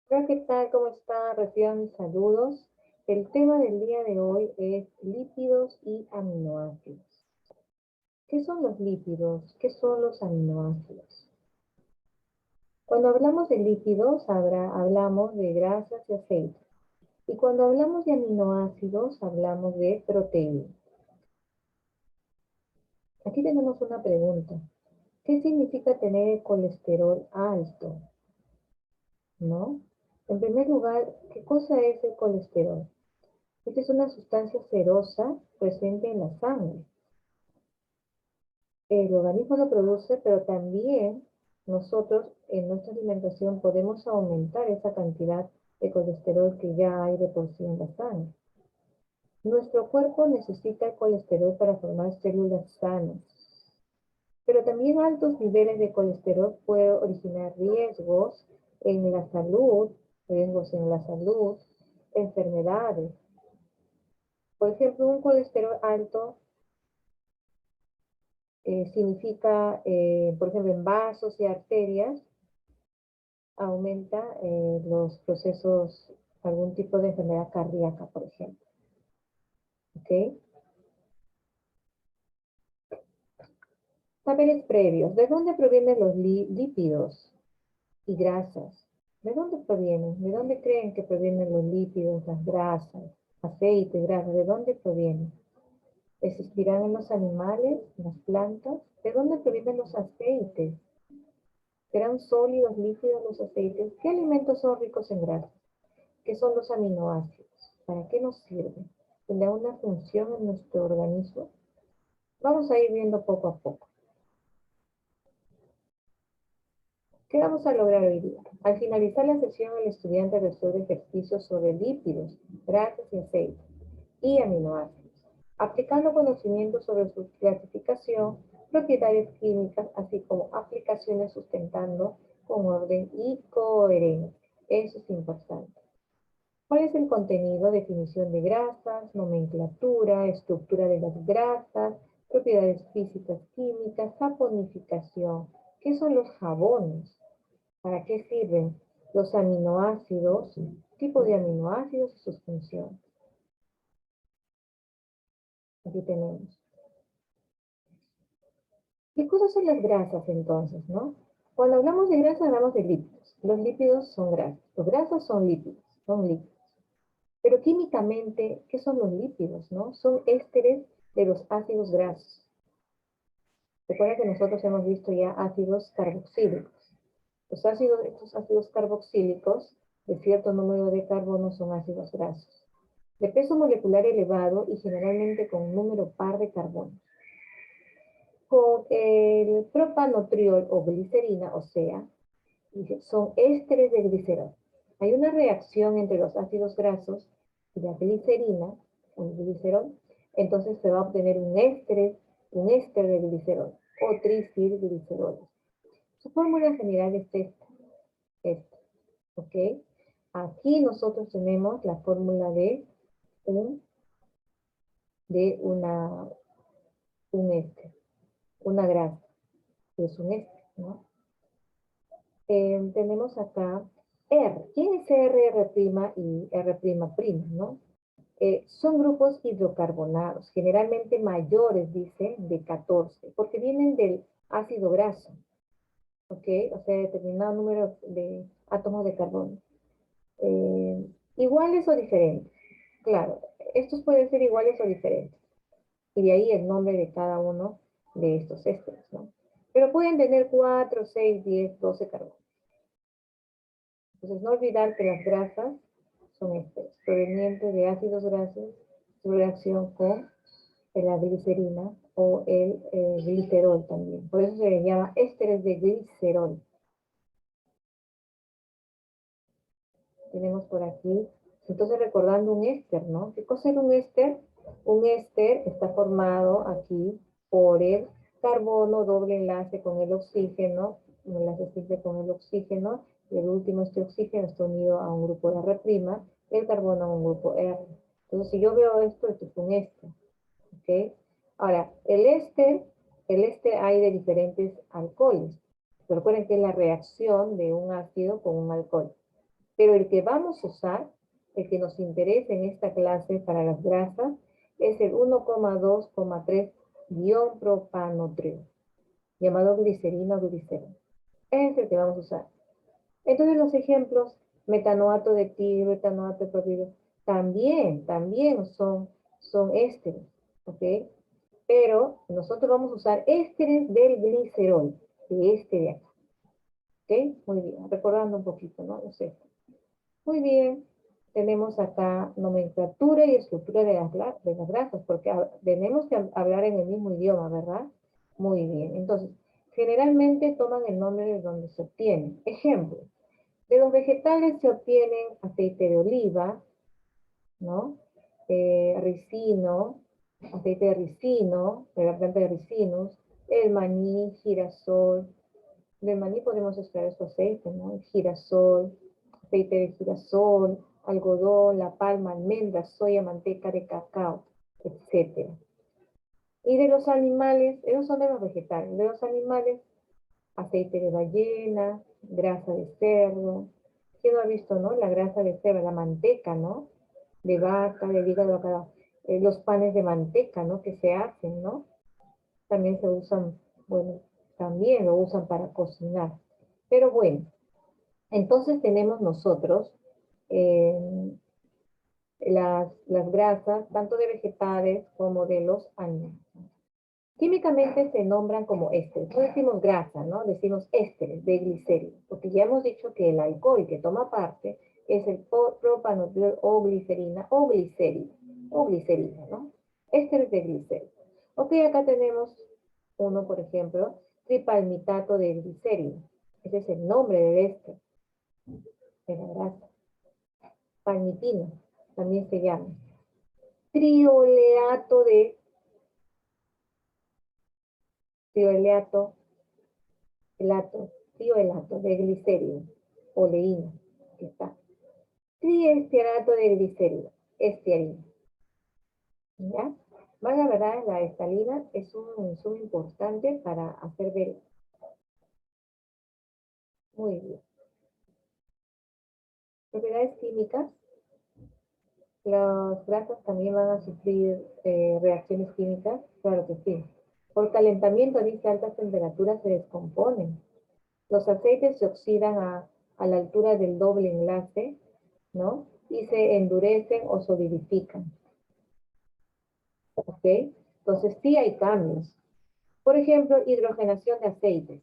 Hola, ¿qué tal? ¿Cómo está? Reciban mis saludos. El tema del día de hoy es lípidos y aminoácidos. ¿Qué son los lípidos? ¿Qué son los aminoácidos? Cuando hablamos de lípidos, hablamos de grasas y aceites. Y cuando hablamos de aminoácidos, hablamos de proteínas. Aquí tenemos una pregunta. ¿Qué significa tener el colesterol alto? ¿No? En primer lugar, ¿qué cosa es el colesterol? Esta es una sustancia serosa presente en la sangre. El organismo lo produce, pero también nosotros en nuestra alimentación podemos aumentar esa cantidad de colesterol que ya hay de por sí en la sangre. Nuestro cuerpo necesita el colesterol para formar células sanas, pero también altos niveles de colesterol pueden originar riesgos en la salud, enfermedades. Por ejemplo, un colesterol alto significa, por ejemplo, en vasos y arterias, aumenta los procesos, algún tipo de enfermedad cardíaca, por ejemplo. ¿Ok? Papeles previos. ¿De dónde provienen los lípidos y grasas? ¿De dónde provienen? ¿De dónde creen que provienen los lípidos, las grasas, aceite, grasa? ¿De dónde provienen? ¿Existirán en los animales, en las plantas? ¿De dónde provienen los aceites? ¿Serán sólidos, líquidos los aceites? ¿Qué alimentos son ricos en grasas? ¿Qué son los aminoácidos? ¿Para qué nos sirven? ¿Tendrá una función en nuestro organismo? Vamos a ir viendo poco a poco. ¿Qué vamos a lograr hoy día? Al finalizar la sesión, el estudiante resuelve ejercicios sobre lípidos, grasas y aceites y aminoácidos, aplicando conocimientos sobre su clasificación, propiedades químicas, así como aplicaciones sustentando con orden y coherencia. Eso es importante. ¿Cuál es el contenido? Definición de grasas, nomenclatura, estructura de las grasas, propiedades físicas, químicas, saponificación. ¿Qué son los jabones? ¿Para qué sirven? Los aminoácidos, tipo de aminoácidos y sus funciones. Aquí tenemos. ¿Qué cosas son las grasas entonces, no? Cuando hablamos de grasas hablamos de lípidos. Los lípidos son grasas. Los grasas son lípidos, son lípidos. Pero químicamente, ¿qué son los lípidos, no? Son ésteres de los ácidos grasos. Recuerda que nosotros hemos visto ya ácidos carboxílicos. Estos ácidos carboxílicos de cierto número de carbono son ácidos grasos, de peso molecular elevado y generalmente con un número par de carbono. Con el propanotriol o glicerina, o sea, son ésteres de glicerol. Hay una reacción entre los ácidos grasos y la glicerina, o el glicerol, entonces se va a obtener un éster de glicerol o trisilglicerol. Su fórmula general es esta, ¿ok? Aquí nosotros tenemos la fórmula de un éster, una grasa, que es un éster, ¿no? Tenemos acá R. ¿Quién es R, R' y R'', no? Son grupos hidrocarbonados, generalmente mayores, dice, de 14, porque vienen del ácido graso, ¿ok? O sea, determinado número de átomos de carbono. Iguales o diferentes. Claro, estos pueden ser iguales o diferentes. Y de ahí el nombre de cada uno de estos ésteres, ¿no? Pero pueden tener 4, 6, 10, 12 carbonos. Entonces, no olvidar que las grasas son ésteres provenientes de ácidos grasos, su reacción con la glicerina o el glicerol también. Por eso se les llama ésteres de glicerol. Tenemos por aquí, entonces recordando un éster, ¿no? ¿Qué cosa es un éster? Un éster está formado aquí por el carbono, doble enlace con el oxígeno, un enlace simple con el oxígeno, y el último, este oxígeno está unido a un grupo R', el carbono a un grupo R. Entonces, si yo veo esto es un éster, ¿ok? Ahora, el éster hay de diferentes alcoholes. Recuerden que es la reacción de un ácido con un alcohol. Pero el que vamos a usar, el que nos interesa en esta clase para las grasas, es el 1,2,3-propanotreo, llamado glicerina o glicerol. Es el que vamos a usar. Entonces los ejemplos, metanoato de etil, metanoato de propilo, también son ésteres, ¿ok? Pero nosotros vamos a usar ésteres del glicerol, de este de acá, ¿ok? Muy bien, recordando un poquito, ¿no? Es esto. Muy bien, tenemos acá nomenclatura y estructura de las grasas, porque tenemos que hablar en el mismo idioma, ¿verdad? Muy bien, entonces, generalmente toman el nombre de donde se obtienen. Ejemplo, de los vegetales se obtienen aceite de oliva, ¿no? Ricino, aceite de ricino, de la planta de ricinus, el maní, girasol. Del maní podemos extraer su aceite, ¿no? El girasol, aceite de girasol, algodón, la palma, almendras, soya, manteca de cacao, etc. Y de los animales, esos son de los vegetales, de los animales, aceite de ballena, grasa de cerdo. ¿Quién no ha visto, no? La grasa de cerdo, la manteca, ¿no? De vaca, de hígado de bacalao. Los panes de manteca, ¿no? Que se hacen, ¿no? También se usan, bueno, también lo usan para cocinar. Pero bueno, entonces tenemos nosotros las grasas, tanto de vegetales como de los animales. Químicamente se nombran como ésteres. No decimos grasa, ¿no? Decimos ésteres de glicerina, porque ya hemos dicho que el alcohol que toma parte es el propanotril o glicerina o glicerina, ¿no? Ésteres de glicerina. Ok, acá tenemos uno, por ejemplo, tripalmitato de glicerina. Ese es el nombre del éster de la grasa. Palmitina, también se llama. Trioleato de trioelato de glicerina, oleína, que está. Triestiarato de glicerina, estiarina. ¿Ya? Más la verdad, la estalina es un insumo importante para hacer ver. Muy bien. Propiedades químicas. Las grasas también van a sufrir reacciones químicas, claro que sí. Por calentamiento, dice, altas temperaturas se descomponen. Los aceites se oxidan a la altura del doble enlace, ¿no? Y se endurecen o solidifican. ¿Ok? Entonces sí hay cambios. Por ejemplo, hidrogenación de aceites,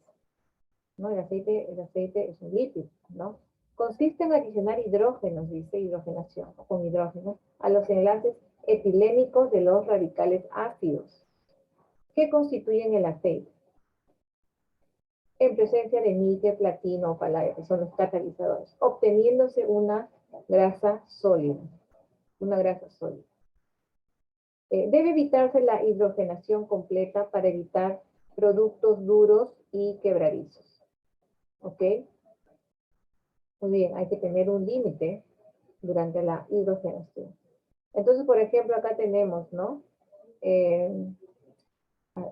¿no? El aceite es un lípido, ¿no? Consiste en adicionar hidrógenos, dice hidrogenación, con hidrógenos, a los enlaces etilénicos de los radicales ácidos que constituyen el aceite, en presencia de níquel, platino o paladio, que son los catalizadores, obteniéndose una grasa sólida. Una grasa sólida. Debe evitarse la hidrogenación completa para evitar productos duros y quebradizos. ¿Ok? Muy bien, hay que tener un límite durante la hidrogenación. Entonces, por ejemplo, acá tenemos, ¿no?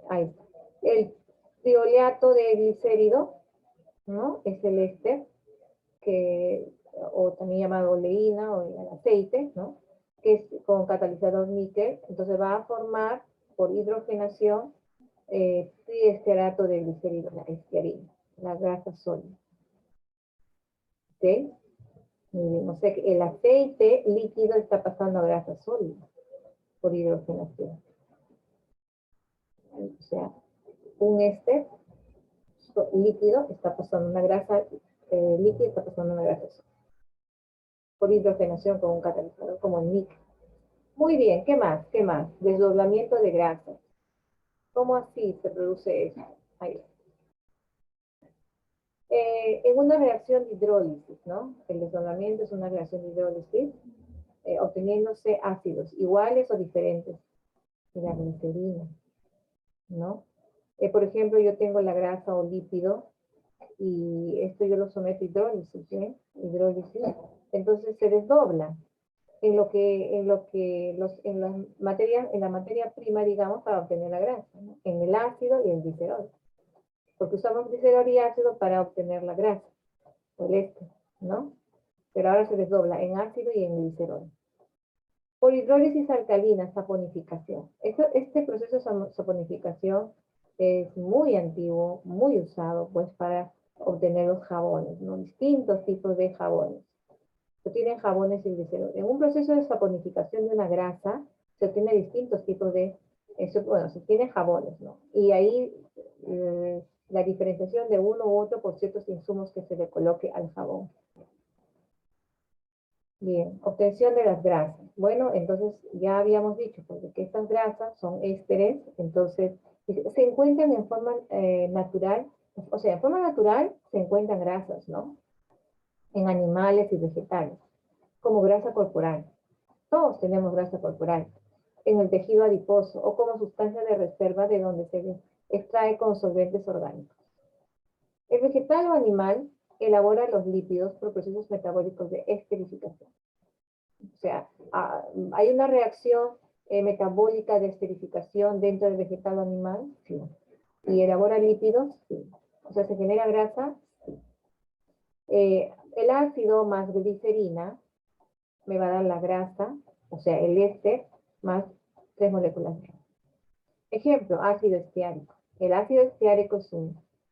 Ahí está. El trioleato de glicérido, ¿no? Es el éster, o también llamado oleína o el aceite, ¿no? Que es con catalizador níquel. Entonces va a formar por hidrogenación triesterato de glicérido, la estiarina, la grasa sólida. ¿Ok? O sea que el aceite líquido está pasando a grasa sólida por hidrogenación. O sea, un éster líquido está pasando una grasa líquida, está pasando una grasa sólida por hidrogenación con un catalizador como el níquel. Muy bien, ¿qué más? ¿Qué más? Desdoblamiento de grasas. ¿Cómo así se produce eso? Ahí. En una reacción de hidrólisis, ¿no? El desdoblamiento es una reacción de hidrólisis, obteniéndose ácidos iguales o diferentes de la glicerina, ¿no? Por ejemplo, yo tengo la grasa o lípido y esto yo lo someto a hidrólisis, ¿sí? Hidrólisis. Entonces se desdobla en la materia prima, digamos, para obtener la grasa, ¿no? En el ácido y el glicerol. Porque usamos glicerol y ácido para obtener la grasa, o el éster, ¿no? pero ahora se desdobla en ácido y en glicerol. Por hidrólisis alcalina, saponificación. Este proceso de saponificación es muy antiguo, muy usado, pues, para obtener los jabones, ¿no? Distintos tipos de jabones. Se obtienen jabones y glicerol. En un proceso de saponificación de una grasa, se obtienen distintos tipos de, bueno, se obtienen jabones, ¿no? Y ahí la diferenciación de uno u otro por ciertos insumos que se le coloque al jabón. Bien, obtención de las grasas. Bueno, entonces ya habíamos dicho porque que estas grasas son ésteres, entonces se encuentran en forma natural, o sea, en forma natural se encuentran grasas, ¿no? En animales y vegetales, como grasa corporal. Todos tenemos grasa corporal, en el tejido adiposo o como sustancia de reserva de donde se extrae con solventes orgánicos. El vegetal o animal elabora los lípidos por procesos metabólicos de esterificación. O sea, hay una reacción metabólica de esterificación dentro del vegetal o animal, sí. Y elabora lípidos, sí. O sea, se genera grasa, sí. El ácido más glicerina me va a dar la grasa, o sea, el éster más 3 moléculas de grasa. Ejemplo, ácido estiárico. El ácido estiárico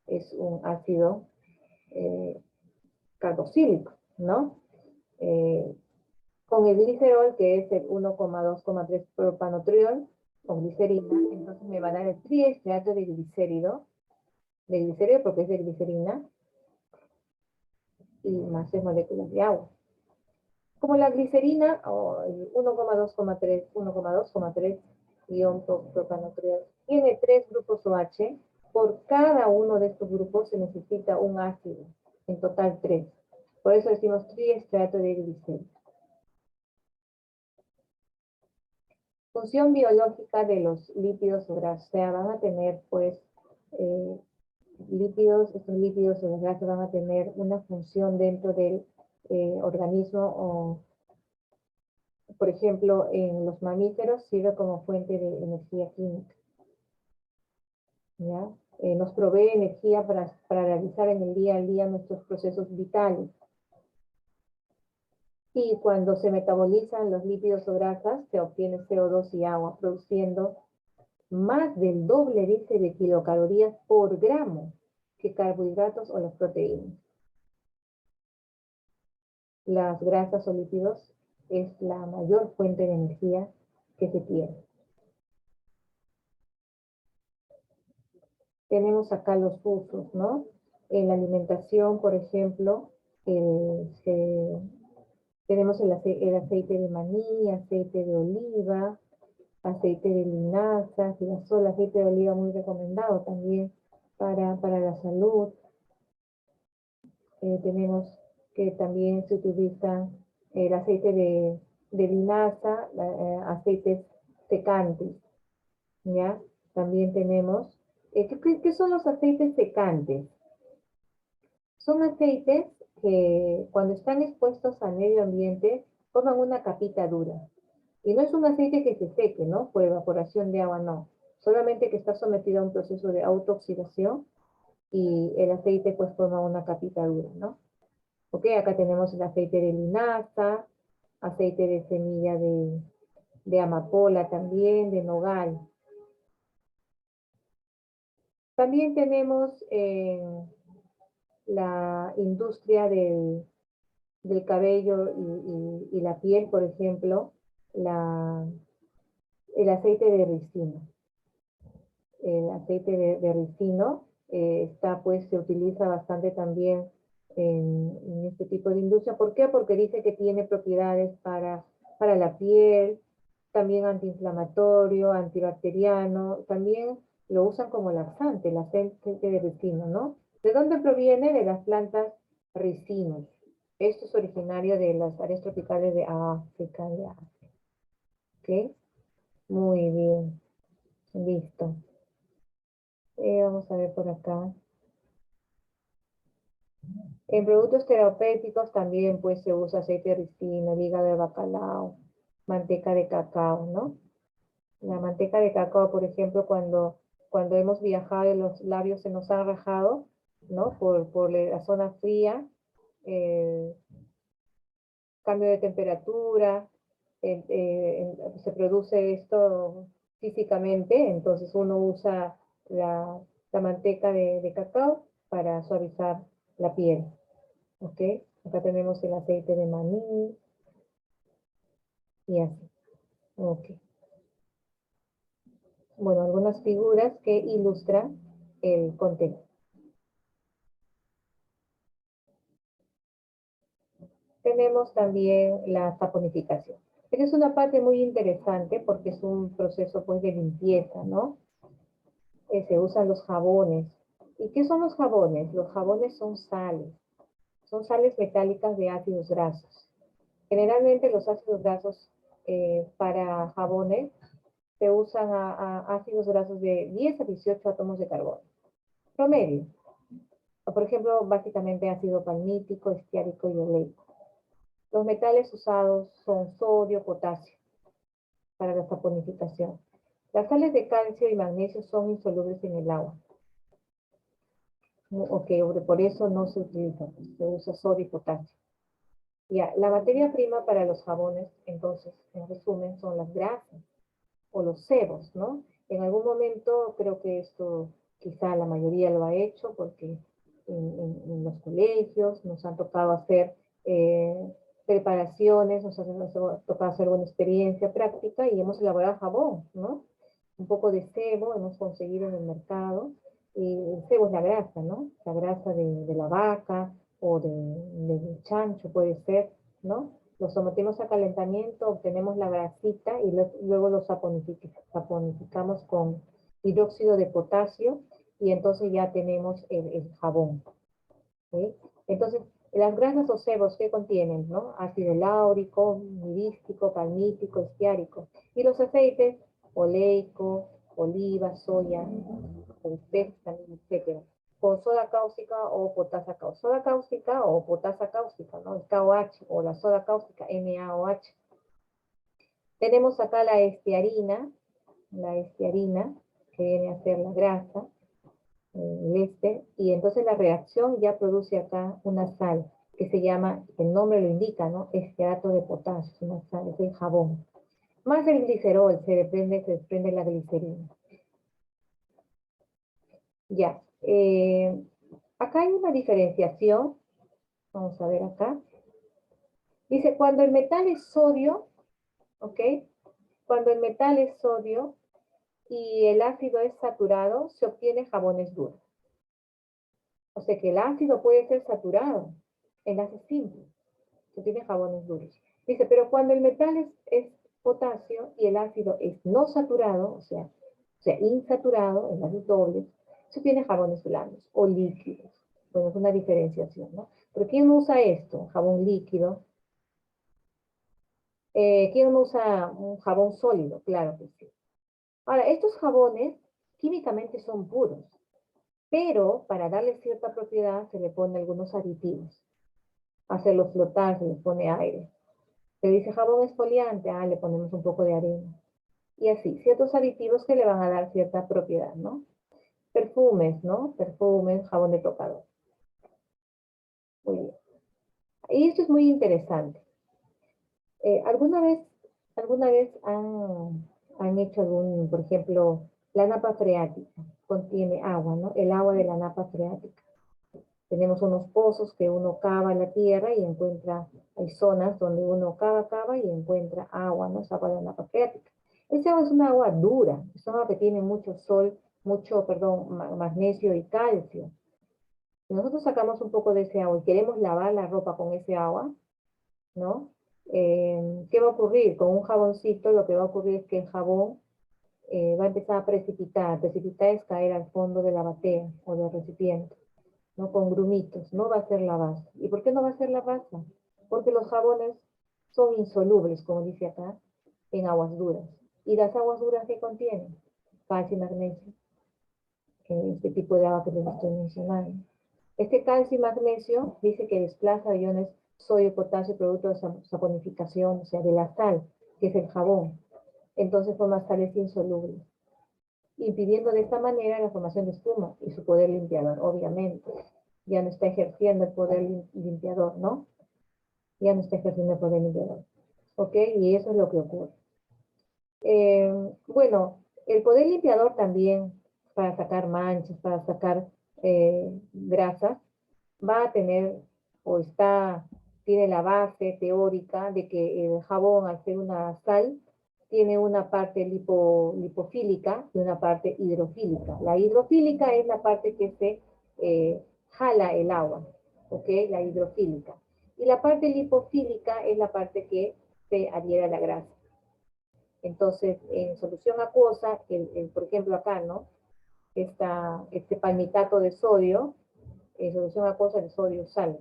es un ácido carboxílico, ¿no? Con el glicerol, que es el 1,2,3 propanotriol, con glicerina, entonces me va a dar el triesterato de glicérido porque es de glicerina, y más 3 moléculas de agua. Como la glicerina, o el 1,2,3 ion propanotriol, tiene 3 grupos OH, por cada uno de estos grupos se necesita un ácido, en total 3. Por eso decimos triesterato de glicérido. Función biológica de los lípidos o grasas, o sea, van a tener, pues, lípidos, estos lípidos o grasas van a tener una función dentro del organismo, o, por ejemplo, en los mamíferos sirve como fuente de energía química, ¿ya? Nos provee energía para realizar en el día a día nuestros procesos vitales. Y cuando se metabolizan los lípidos o grasas, se obtiene CO2 y agua, produciendo más del doble, dice, de kilocalorías por gramo que carbohidratos o las proteínas. Las grasas o lípidos es la mayor fuente de energía que se tiene. Tenemos acá los usos, ¿no? En la alimentación, por ejemplo, tenemos el aceite de maní, aceite de oliva, aceite de linaza, girasol, aceite de oliva muy recomendado también para la salud. Tenemos que también se utiliza el aceite de linaza, aceites secantes, ¿ya? También tenemos, ¿qué son los aceites secantes? Son aceites que cuando están expuestos al medio ambiente forman una capita dura. Y no es un aceite que se seque, ¿no? Por evaporación de agua, no. Solamente que está sometido a un proceso de autooxidación y el aceite pues forma una capita dura, ¿no? Ok, acá tenemos el aceite de linaza, aceite de semilla de amapola también, de nogal. También tenemos la industria del cabello y la piel, por ejemplo, el aceite de ricino. El aceite de ricino pues se utiliza bastante también en este tipo de industria. ¿Por qué? Porque dice que tiene propiedades para la piel, también antiinflamatorio, antibacteriano, también lo usan como laxante, el aceite de ricino, ¿no? ¿De dónde proviene? De las plantas ricinos. Esto es originario de las áreas tropicales de África y Asia. ¿Ok? Muy bien. Listo. Vamos a ver por acá. En productos terapéuticos también pues se usa aceite de ricino, el hígado de bacalao, manteca de cacao, ¿no? La manteca de cacao, por ejemplo, cuando hemos viajado y los labios se nos han rajado, ¿no? Por la zona fría, cambio de temperatura, se produce esto físicamente, entonces uno usa la manteca de cacao para suavizar la piel, ¿ok? Acá tenemos el aceite de maní y así, ¿ok? Bueno, algunas figuras que ilustran el contenido. Tenemos también la saponificación. Esta es una parte muy interesante porque es un proceso pues de limpieza, ¿no? Se usan los jabones. ¿Y qué son los jabones? Los jabones son sales metálicas de ácidos grasos. Generalmente los ácidos grasos para jabones se usan a ácidos grasos de 10 a 18 átomos de carbono. Promedio. Por ejemplo, básicamente ácido palmítico, estiárico y oleico. Los metales usados son sodio, potasio para la saponificación. Las sales de calcio y magnesio son insolubles en el agua. Ok, por eso no se utiliza, se usa sodio y potasio. Ya, la materia prima para los jabones, entonces, en resumen, son las grasas o los sebos, ¿no? En algún momento creo que esto quizá la mayoría lo ha hecho porque en los colegios nos han tocado hacer preparaciones, nos ha tocado hacer una experiencia práctica y hemos elaborado jabón, ¿no? Un poco de sebo hemos conseguido en el mercado. Y el sebo es la grasa, ¿no? La grasa de la vaca o del chancho puede ser, ¿no? Lo sometemos a calentamiento, obtenemos la grasita y luego lo saponificamos con hidróxido de potasio y entonces ya tenemos el jabón. ¿Sí? Entonces, las grasas o sebos, ¿qué contienen? ¿No? Ácido láurico, mirístico, palmítico, estiárico. Y los aceites, oleico, oliva, soya, etcétera. Con soda cáustica o potasa cáustica. Soda cáustica o potasa cáustica, ¿no? El KOH o la soda cáustica, NaOH. Tenemos acá la estiarina, que viene a ser la grasa, y entonces la reacción ya produce acá una sal que se llama, el nombre lo indica, ¿no? Estearato de potasio, es una sal, es el jabón. Más el glicerol, se desprende la glicerina. Ya, acá hay una diferenciación, vamos a ver acá. Dice, cuando el metal es sodio, ¿ok? Cuando el metal es sodio y el ácido es saturado, se obtiene jabones duros. O sea que el ácido puede ser saturado, enlace simple, se obtiene jabones duros. Dice, pero cuando el metal es potasio y el ácido es no saturado, o sea insaturado, enlaces dobles, se obtiene jabones blandos o líquidos. Bueno, es una diferenciación, ¿no? Pero ¿quién no usa esto? Jabón líquido. ¿Quién no usa un jabón sólido? Claro que sí. Ahora, estos jabones químicamente son puros, pero para darle cierta propiedad se le pone algunos aditivos. Hacerlo flotar, se le pone aire. Se dice jabón exfoliante, le ponemos un poco de arena. Y así, ciertos aditivos que le van a dar cierta propiedad, ¿no? Perfumes, ¿no? Perfumes, jabón de tocador. Muy bien. Y esto es muy interesante. ¿Alguna vez han hecho por ejemplo, la napa freática contiene agua, ¿no? El agua de la napa freática. Tenemos unos pozos que uno cava en la tierra y encuentra, hay zonas donde uno cava y encuentra agua, ¿no? Es agua de la napa freática. Esa agua es una agua dura, es agua que tiene mucho sol, magnesio y calcio. Si nosotros sacamos un poco de ese agua y queremos lavar la ropa con ese agua, ¿no? ¿Qué va a ocurrir? Con un jaboncito lo que va a ocurrir es que el jabón va a empezar a precipitar. Precipitar es caer al fondo de la batea o del recipiente, ¿no? Con grumitos. No va a ser la base. ¿Y por qué no va a ser la base? Porque los jabones son insolubles, como dice acá, en aguas duras. ¿Y las aguas duras qué contienen? Calcio y magnesio. Este tipo de agua que les estoy mencionando. Este calcio y magnesio dice que desplaza iones sodio y potasio producto de saponificación, o sea, de la sal, que es el jabón. Entonces forma sales insolubles, impidiendo de esta manera la formación de espuma y su poder limpiador, obviamente. Ya no está ejerciendo el poder limpiador, ¿no? ya no está ejerciendo el poder limpiador. ¿Ok? Y eso es lo que ocurre. Bueno, el poder limpiador también, para sacar manchas, para sacar grasas, va a tener o tiene la base teórica de que el jabón, al ser una sal, tiene una parte lipofílica y una parte hidrofílica. La hidrofílica es la parte que se jala el agua, ¿ok? La hidrofílica. Y la parte lipofílica es la parte que se adhiere a la grasa. Entonces, en solución acuosa, por ejemplo acá, ¿no? Este palmitato de sodio, en solución acuosa de sodio sale,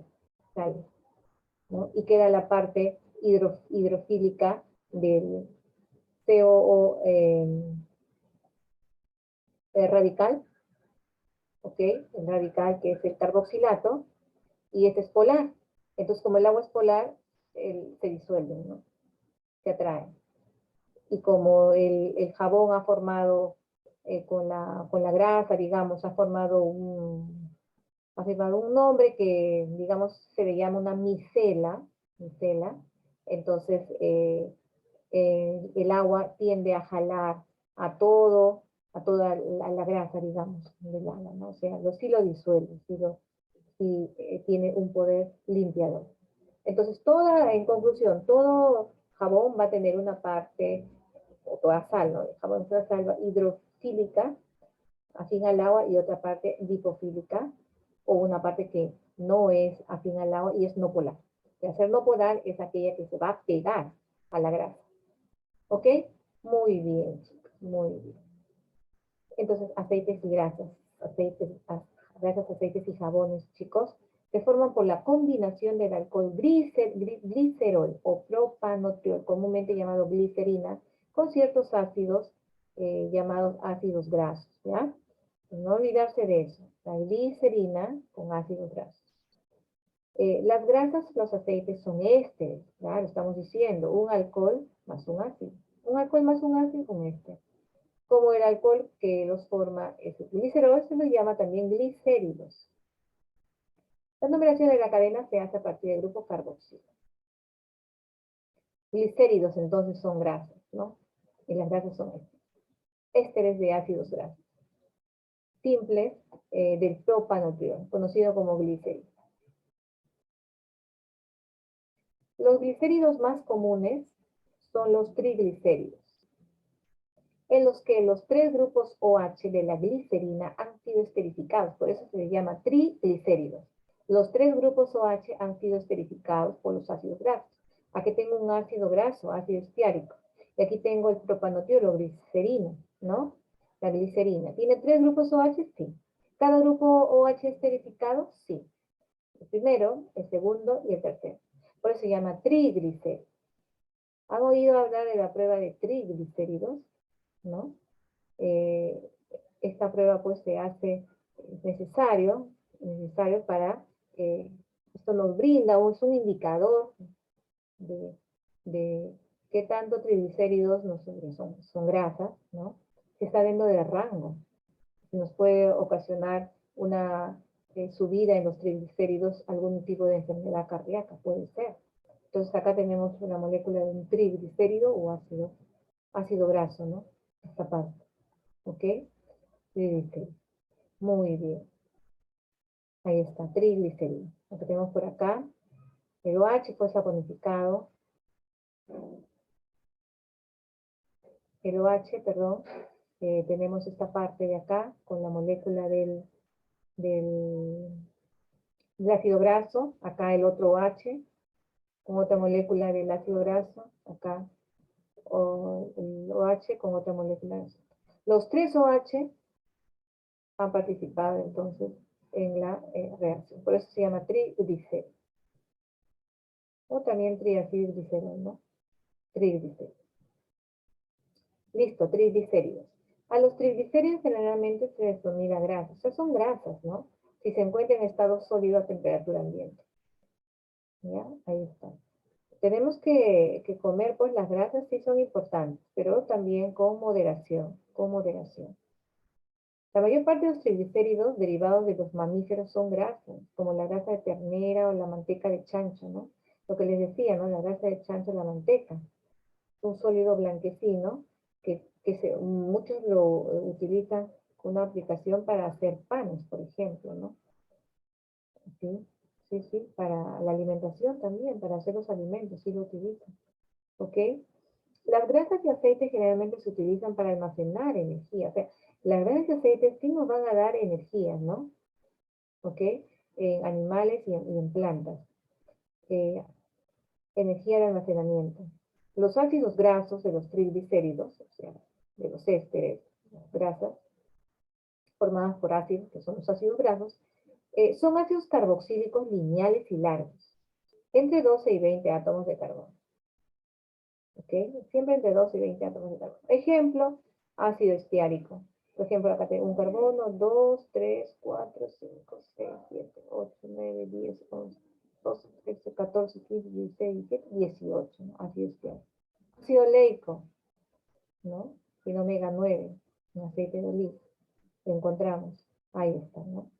¿no? Y queda la parte hidrofílica del COO radical, ¿ok? El radical que es el carboxilato, y este es polar. Entonces, como el agua es polar, se disuelven, ¿no? Se atraen. Y como el jabón ha formado con la grasa, digamos, ha firmado un nombre que, digamos, se le llama una micela. Entonces el agua tiende a jalar a toda la grasa, digamos, del agua, ¿no? O sea, sí lo disuelve, sí tiene un poder limpiador. Entonces, en conclusión, todo jabón va a tener una parte, o toda sal, ¿no? El jabón es una sal hidrofílica, afín al agua, y otra parte lipofílica, o una parte que no es afín al agua y es no polar. De ser no polar es aquella que se va a pegar a la grasa. ¿Ok? Muy bien, chicos, muy bien. Entonces, aceites y grasas, aceites y jabones, chicos, se forman por la combinación del alcohol glicerol o propanotiol, comúnmente llamado glicerina, con ciertos ácidos llamados ácidos grasos, ¿ya? No olvidarse de eso, la glicerina con ácidos grasos. Las grasas, los aceites son ésteres, ¿ya? Lo estamos diciendo, un alcohol más un ácido. Un alcohol más un ácido, un éster. Como el alcohol que los forma es el glicerol, se lo llama también glicéridos. La numeración de la cadena se hace a partir del grupo carboxilo. Glicéridos entonces son grasas, ¿no? Y las grasas son ésteres de ácidos grasos simples del propanotiol, conocido como glicéridos. Los glicéridos más comunes son los triglicéridos, en los que los tres grupos OH de la glicerina han sido esterificados, por eso se les llama triglicéridos. Los tres grupos OH han sido esterificados por los ácidos grasos. Aquí tengo un ácido graso, ácido estiárico, y aquí tengo el propanotiol o glicerina, ¿no? La glicerina. ¿Tiene tres grupos OH? Sí. ¿Cada grupo OH esterificado? Sí. El primero, el segundo y el tercero. Por eso se llama triglicéridos. ¿Han oído hablar de la prueba de triglicéridos? ¿No? Eh, esta prueba pues se hace necesario para, esto nos brinda, o es un indicador de, de qué tanto triglicéridos son grasas, ¿no? Se está viendo de rango. Nos puede ocasionar una subida en los triglicéridos, algún tipo de enfermedad cardíaca, puede ser. Entonces acá tenemos una molécula de un triglicérido o ácido graso, ¿no? Esta parte, ¿ok? Triglicérido. Muy bien. Ahí está, triglicérido. Lo que tenemos por acá, el OH fue saponificado. El OH, perdón, tenemos esta parte de acá con la molécula del ácido graso, acá el otro OH, con otra molécula del ácido graso, acá el OH con otra molécula de azúcar. Los tres OH han participado entonces en la reacción. Por eso se llama triglicérido. O también triacilglicerol, ¿no? Triglicéridos. Listo, triglicéridos. A los triglicéridos generalmente se les denomina grasas. O sea, son grasas, ¿no? Si se encuentran en estado sólido a temperatura ambiente. ¿Ya? Ahí está. Tenemos que comer, pues las grasas sí son importantes, pero también con moderación, con moderación. La mayor parte de los triglicéridos derivados de los mamíferos son grasas, como la grasa de ternera o la manteca de chancho, ¿no? Lo que les decía, ¿no? La grasa de chancho, la manteca. Es un sólido blanquecino que muchos lo utilizan con una aplicación para hacer panes, por ejemplo, ¿no? Sí, sí, sí, para la alimentación también, para hacer los alimentos, sí lo utilizan. ¿Ok? Las grasas y aceites generalmente se utilizan para almacenar energía. O sea, las grasas y aceites sí nos van a dar energía, ¿no? ¿Ok? En animales y en plantas. Eh, energía de almacenamiento. Los ácidos grasos de los triglicéridos, o sea, de los ésteres, las grasas, formadas por ácidos, que son los ácidos grasos, son ácidos carboxílicos lineales y largos, entre 12 y 20 átomos de carbono. ¿Ok? Siempre entre 12 y 20 átomos de carbono. Ejemplo, ácido estiárico. Por ejemplo, acá tengo un carbono, 2, 3, 4, 5, 6, 7, 8, 9, 10, 11, 12, 13, 14, 15, 16, 17, 18, ¿no? Ácido estiárico. Ácido oleico, ¿no? Tiene omega 9, en aceite de oliva. Lo encontramos. Ahí está, ¿no?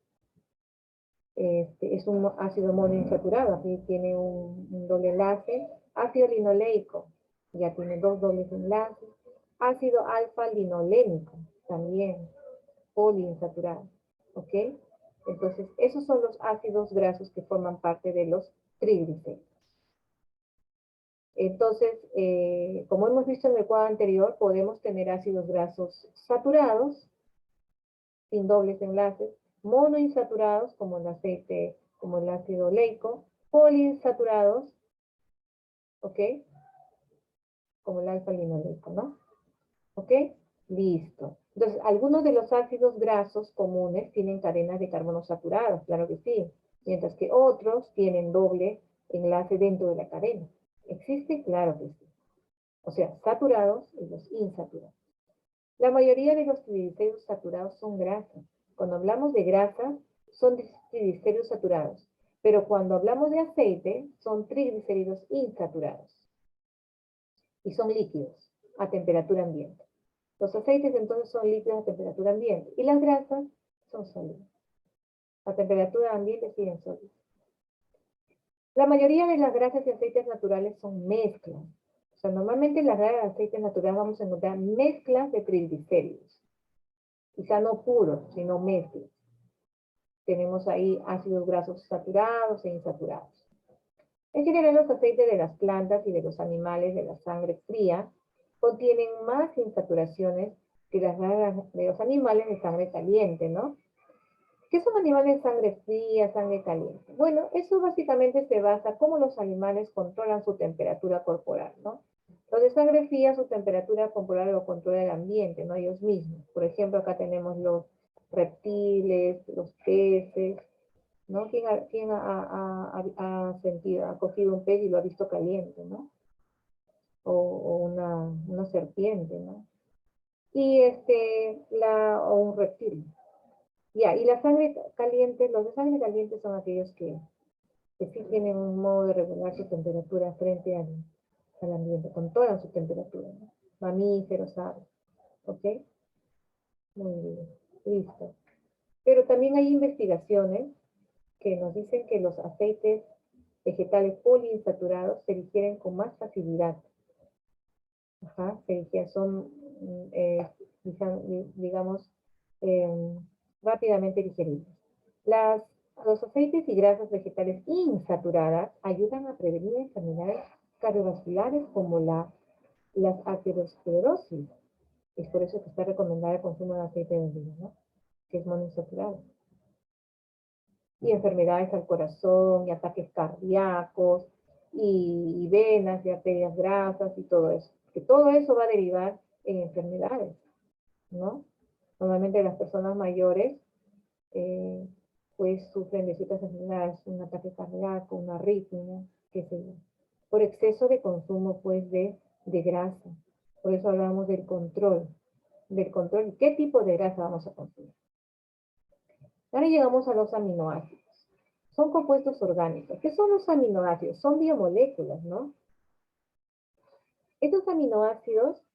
Es un ácido monoinsaturado, aquí tiene un doble enlace. Ácido linoleico, ya tiene dos dobles enlaces. Ácido alfa-linolénico, también poliinsaturado, ¿ok? Entonces, esos son los ácidos grasos que forman parte de los triglicéridos. Entonces, como hemos visto en el cuadro anterior, podemos tener ácidos grasos saturados, sin dobles enlaces, monoinsaturados, como el aceite, como el ácido oleico, poliinsaturados, ¿ok? Como el alfa-linoleico, ¿no? ¿Ok? Listo. Entonces, algunos de los ácidos grasos comunes tienen cadenas de carbono saturadas, claro que sí, mientras que otros tienen doble enlace dentro de la cadena. ¿Existe? Claro que sí. O sea, saturados y los insaturados. La mayoría de los triglicéridos saturados son grasas. Cuando hablamos de grasas, son triglicéridos saturados. Pero cuando hablamos de aceite, son triglicéridos insaturados. Y son líquidos a temperatura ambiente. Los aceites entonces son líquidos a temperatura ambiente. Y las grasas son sólidas. A temperatura ambiente siguen sólidas. La mayoría de las grasas y aceites naturales son mezclas. O sea, normalmente en las grasas y aceites naturales vamos a encontrar mezclas de triglicéridos. Quizá no puros, sino mezclas. Tenemos ahí ácidos grasos saturados e insaturados. En general, los aceites de las plantas y de los animales de la sangre fría contienen más insaturaciones que las de los animales de sangre caliente, ¿no? ¿Qué son animales de sangre fría, sangre caliente? Bueno, eso básicamente se basa en cómo los animales controlan su temperatura corporal, ¿no? Los de sangre fría, su temperatura corporal lo controla el ambiente, no ellos mismos. Por ejemplo, acá tenemos los reptiles, los peces, ¿no? ¿Quién ha sentido, ha cogido un pez y lo ha visto caliente, ¿no? O una serpiente, ¿no? O un reptil. Ya, y la sangre caliente, los de sangre caliente son aquellos que sí tienen un modo de regular su temperatura frente al ambiente, controlan su temperatura, ¿no? Mamíferos, aves, ¿ok? Muy bien, listo. Pero también hay investigaciones que nos dicen que los aceites vegetales poliinsaturados se digieren con más facilidad. Ajá, se digieren, son, digamos, eh, rápidamente digeribles. Los aceites y grasas vegetales insaturadas ayudan a prevenir enfermedades cardiovasculares como las aterosclerosis. Es por eso que está recomendado el consumo de aceite de oliva, ¿no? Que es monoinsaturado. Y enfermedades al corazón, y ataques cardíacos, y venas, y arterias grasas, y todo eso. Que todo eso va a derivar en enfermedades, ¿no? Normalmente las personas mayores, pues sufren de ciertas enfermedades, un ataque cardíaco, una arritmia, qué sé yo, por exceso de consumo, pues, de grasa. Por eso hablamos del control, ¿qué tipo de grasa vamos a consumir? Ahora llegamos a los aminoácidos. Son compuestos orgánicos. ¿Qué son los aminoácidos? Son biomoléculas, ¿no? Estos aminoácidos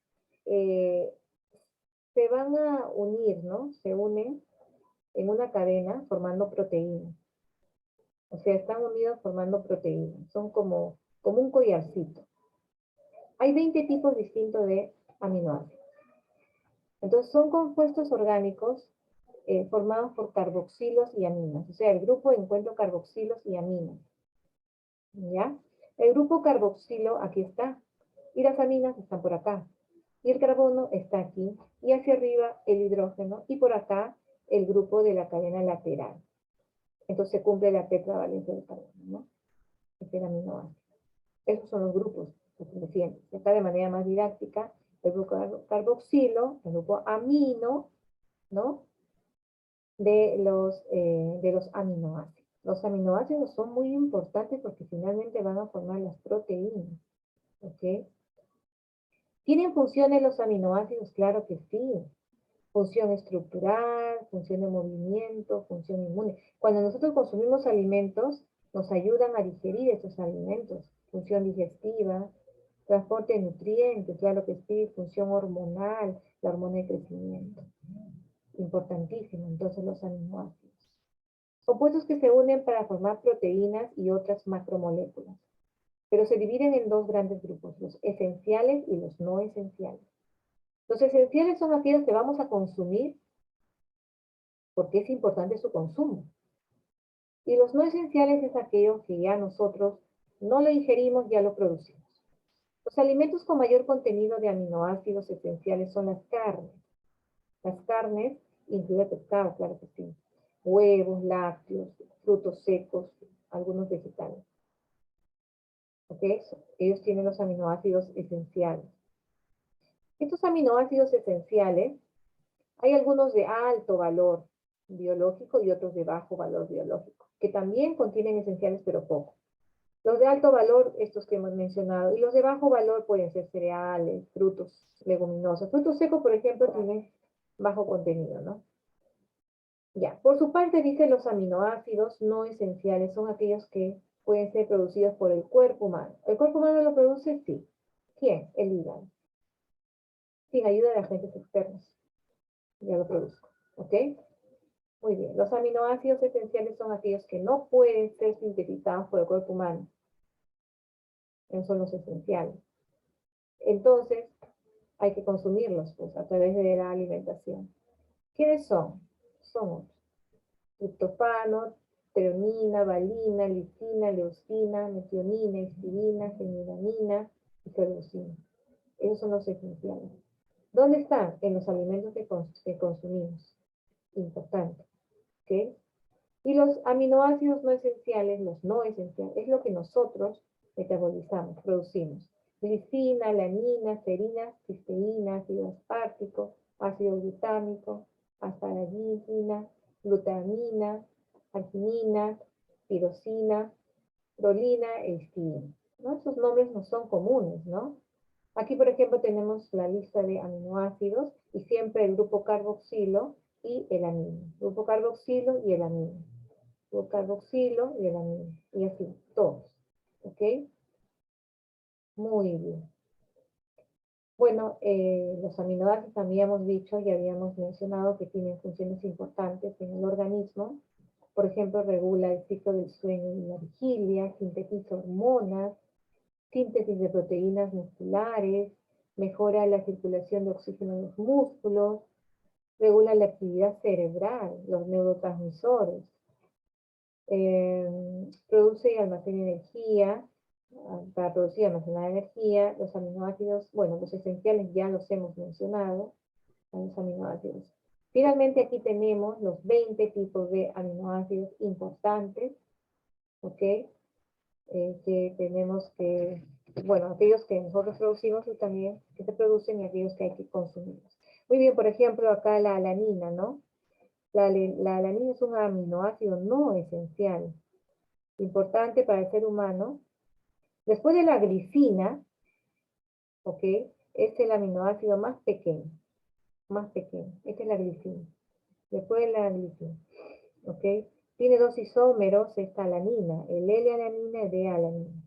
se van a unir, ¿no? Se unen en una cadena formando proteínas. O sea, están unidos formando proteínas. Son como como un collarcito. Hay 20 tipos distintos de aminoácidos. Entonces son compuestos orgánicos formados por carboxilos y aminas. O sea, el grupo encuentra carboxilos y aminas. ¿Ya? El grupo carboxilo aquí está. Y las aminas están por acá. Y el carbono está aquí. Y hacia arriba el hidrógeno. Y por acá el grupo de la cadena lateral. Entonces se cumple la tetravalencia del carbono, ¿no? Es el aminoácido. Esos son los grupos pertenecientes. Acá de manera más didáctica, el grupo carboxilo, el grupo amino, ¿no? De los aminoácidos. Los aminoácidos son muy importantes porque finalmente van a formar las proteínas. ¿Ok? ¿Tienen funciones los aminoácidos? Claro que sí. Función estructural, función de movimiento, función inmune. Cuando nosotros consumimos alimentos, nos ayudan a digerir esos alimentos. Función digestiva, transporte de nutrientes, claro que sí, función hormonal, la hormona de crecimiento. Importantísimo, entonces, los aminoácidos. Compuestos que se unen para formar proteínas y otras macromoléculas. Pero se dividen en dos grandes grupos, los esenciales y los no esenciales. Los esenciales son aquellos que vamos a consumir porque es importante su consumo. Y los no esenciales es aquellos que ya nosotros no lo ingerimos, ya lo producimos. Los alimentos con mayor contenido de aminoácidos esenciales son las carnes. Las carnes incluye pescado, claro que sí. Huevos, lácteos, frutos secos, algunos vegetales. ¿Ok? Ellos tienen los aminoácidos esenciales. Estos aminoácidos esenciales, hay algunos de alto valor biológico y otros de bajo valor biológico, que también contienen esenciales pero poco. Los de alto valor, estos que hemos mencionado, y los de bajo valor pueden ser cereales, frutos, leguminosas. Frutos secos, por ejemplo, tienen bajo contenido, ¿no? Ya, por su parte dice los aminoácidos no esenciales son aquellos que pueden ser producidos por el cuerpo humano. ¿El cuerpo humano lo produce? Sí. ¿Quién? El hígado. Sin ayuda de agentes externos. Ya lo produzco. ¿Ok? Muy bien. Los aminoácidos esenciales son aquellos que no pueden ser sintetizados por el cuerpo humano. Esos son los esenciales. Entonces, hay que consumirlos pues, a través de la alimentación. ¿Quiénes son? Son triptofano, treonina, valina, lisina, leucina, metionina, histidina, fenilamina y ferrocina. Esos son los esenciales. ¿Dónde están? En los alimentos que consumimos. Importante. ¿Ok? Y los aminoácidos no esenciales, los no esenciales, es lo que nosotros metabolizamos, producimos. Glicina, alanina, serina, cisteína, ácido aspartico, ácido glutámico, asparagina, glutamina, arginina, tirosina, prolina e histidina. ¿No? Estos nombres no son comunes, ¿no? Aquí, por ejemplo, tenemos la lista de aminoácidos y siempre el grupo carboxilo y el amino. Grupo carboxilo y el amino. Grupo carboxilo y el amino. Y así, todos. ¿Ok? Muy bien. Bueno, los aminoácidos habíamos dicho y habíamos mencionado que tienen funciones importantes en el organismo. Por ejemplo, regula el ciclo del sueño y la vigilia, sintetiza hormonas, síntesis de proteínas musculares, mejora la circulación de oxígeno en los músculos, regula la actividad cerebral, los neurotransmisores, produce y almacena energía, para producir y almacenar energía, los aminoácidos, bueno, los esenciales ya los hemos mencionado, los aminoácidos. Finalmente aquí tenemos los 20 tipos de aminoácidos importantes, ¿ok? Que tenemos que, bueno, aquellos que nosotros producimos y también que se producen y aquellos que hay que consumir. Muy bien, por ejemplo, acá la alanina, ¿no? La alanina es un aminoácido no esencial, importante para el ser humano. Después de la glicina, ¿ok? Es el aminoácido más pequeño, esta es la glicina. Después de la glicina, ¿ok? Tiene dos isómeros, esta alanina, el L-alanina y D-alanina.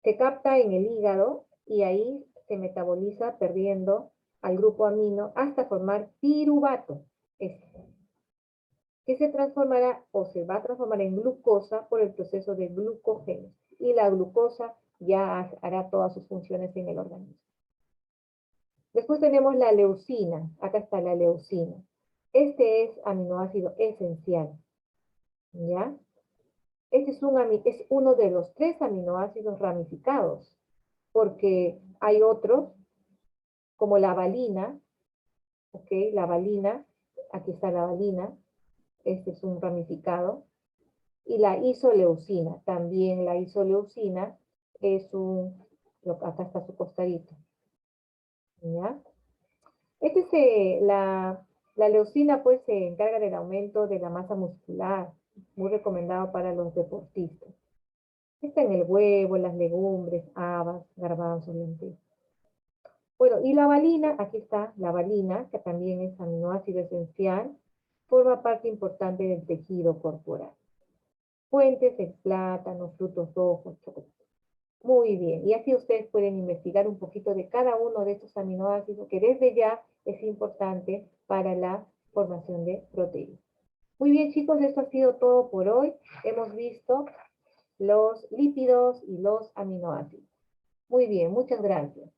Se capta en el hígado y ahí se metaboliza perdiendo al grupo amino hasta formar piruvato, que se transformará o se va a transformar en glucosa por el proceso de glucógenesis. y la glucosa ya hará todas sus funciones en el organismo. Después tenemos la leucina. Acá está la leucina. Este es aminoácido esencial. ¿Ya? Este es uno de los 3 aminoácidos ramificados, porque hay otros, como la valina, ¿ok? La valina, aquí está la valina, este es un ramificado, y la isoleucina, también la isoleucina es acá está su costadito, ¿ya? La leucina pues se encarga del aumento de la masa muscular, muy recomendado para los deportistas. Está en el huevo, las legumbres, habas, garbanzos, lentejas. Bueno, y la valina, aquí está la valina, que también es aminoácido esencial, forma parte importante del tejido corporal. Fuentes en plátano, frutos rojos, chocolate. Muy bien, y así ustedes pueden investigar un poquito de cada uno de estos aminoácidos que desde ya es importante para la formación de proteínas. Muy bien, chicos, esto ha sido todo por hoy. Hemos visto los lípidos y los aminoácidos. Muy bien, muchas gracias.